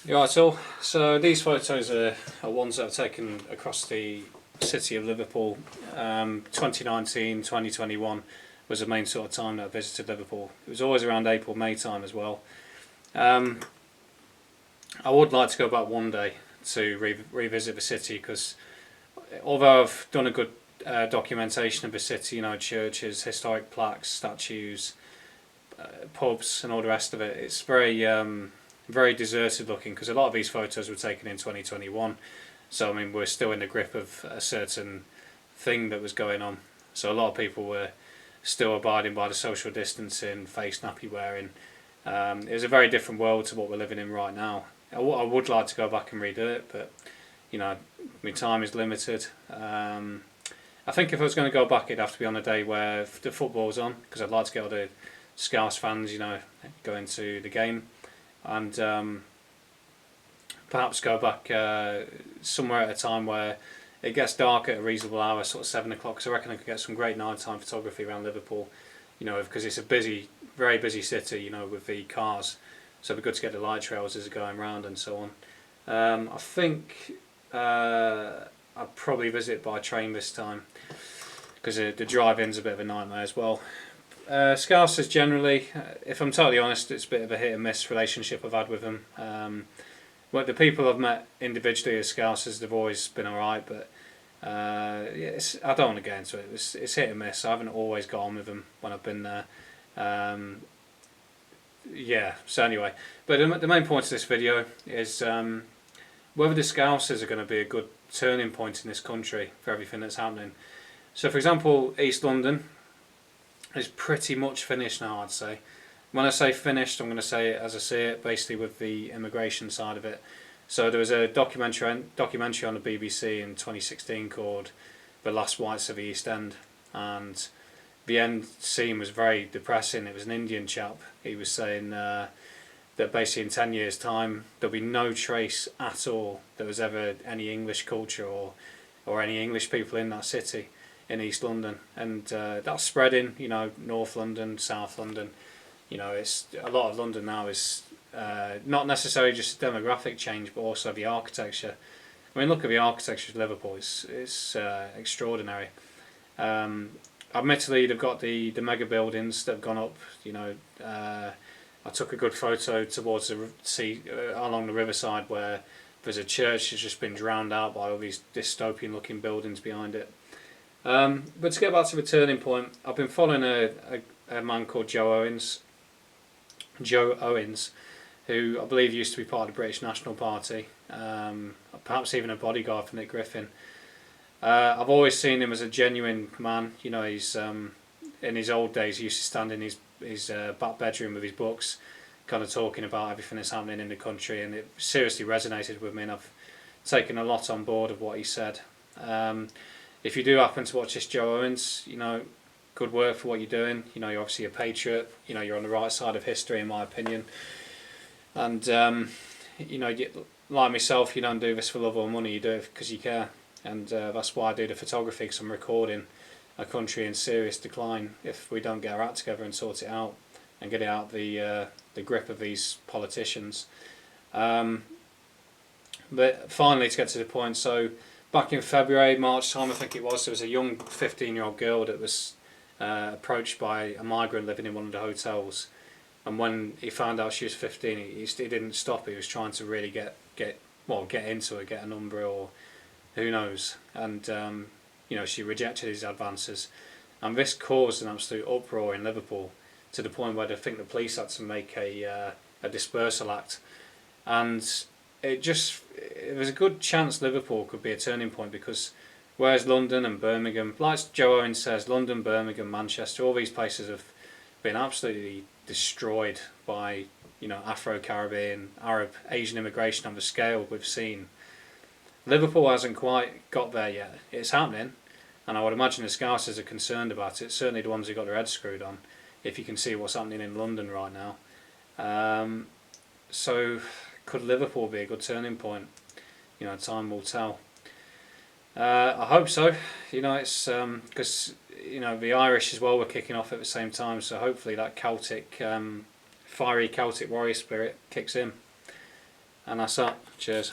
Yeah, so these photos are ones that I've taken across the city of Liverpool. 2019, 2021 was the main sort of time that I visited Liverpool. It was always around April, May time as well. Um, I would like to go back one day to revisit the city because although I've done a good documentation of the city, churches, historic plaques, statues, pubs, and all the rest of it, it's very deserted looking because a lot of these photos were taken in 2021. So I mean, we're still in the grip of a certain thing that was going on. So a lot of people were still abiding by the social distancing, face nappy wearing. It was a very different world to what we're living in right now. I would like to go back and redo it, but my time is limited. I think if I was going to go back, it'd have to be on a day where the football's on, because I'd like to get all the Scouse fans, going to the game, and perhaps go back somewhere at a time where it gets dark at a reasonable hour, sort of 7 o'clock. Because I reckon I could get some great nighttime photography around Liverpool, because it's a busy, very busy city, with the cars. So it'd be good to get the light trails as they're going round and so on. I think I'd probably visit by train this time because the drive-in's a bit of a nightmare as well. Scousers generally, if I'm totally honest, it's a bit of a hit and miss relationship I've had with them. Well, the people I've met individually as Scousers, they've always been alright, but I don't want to get into it. It's hit and miss. I haven't always got on with them when I've been there. So anyway, but the main point of this video is whether the Scousers are going to be a good turning point in this country for everything that's happening. So for example, East London is pretty much finished now, I'd say. When I say finished, I'm going to say it as I see it, basically with the immigration side of it. So there was a documentary on the BBC in 2016 called The Last Whites of the East End, and the end scene was very depressing. It was an Indian chap. He was saying that basically in 10 years' time there'll be no trace at all there was ever any English culture or any English people in that city in East London, and that's spreading. North London, South London. It's a lot of London now is not necessarily just a demographic change, but also the architecture. I mean, look at the architecture of Liverpool. It's extraordinary. Admittedly, they've got the mega buildings that have gone up. I took a good photo towards the sea along the riverside where there's a church that's just been drowned out by all these dystopian-looking buildings behind it. But to get back to the turning point, I've been following a man called Joe Owens. Joe Owens, who I believe used to be part of the British National Party, perhaps even a bodyguard for Nick Griffin. I've always seen him as a genuine man. He's in his old days he used to stand in his back bedroom with his books, kind of talking about everything that's happening in the country, and it seriously resonated with me, and I've taken a lot on board of what he said. If you do happen to watch this Joe Owens, good work for what you're doing. You're obviously a patriot. You're on the right side of history, in my opinion. And like myself, you don't do this for love or money. You do it because you care, and that's why I do the photography. Because I'm recording a country in serious decline if we don't get our act together and sort it out and get it out the grip of these politicians. But finally, to get to the point, so back in February, March time, I think it was, there was a young 15-year-old girl that was approached by a migrant living in one of the hotels, and when he found out she was 15, he didn't stop. He was trying to really get into her, get a number, or who knows, and she rejected his advances, and this caused an absolute uproar in Liverpool to the point where I think the police had to make a dispersal act, and it was a good chance Liverpool could be a turning point, because whereas London and Birmingham, like Joe Owens says, London, Birmingham, Manchester, all these places have been absolutely destroyed by Afro-Caribbean, Arab, Asian immigration on the scale we've seen. Liverpool hasn't quite got there yet. It's happening, and I would imagine the Scousers are concerned about it. Certainly the ones who got their heads screwed on, if you can see what's happening in London right now. So could Liverpool be a good turning point? Time will tell. I hope so. It's because the Irish as well were kicking off at the same time, so hopefully that Celtic, fiery Celtic warrior spirit kicks in. And that's that. Cheers.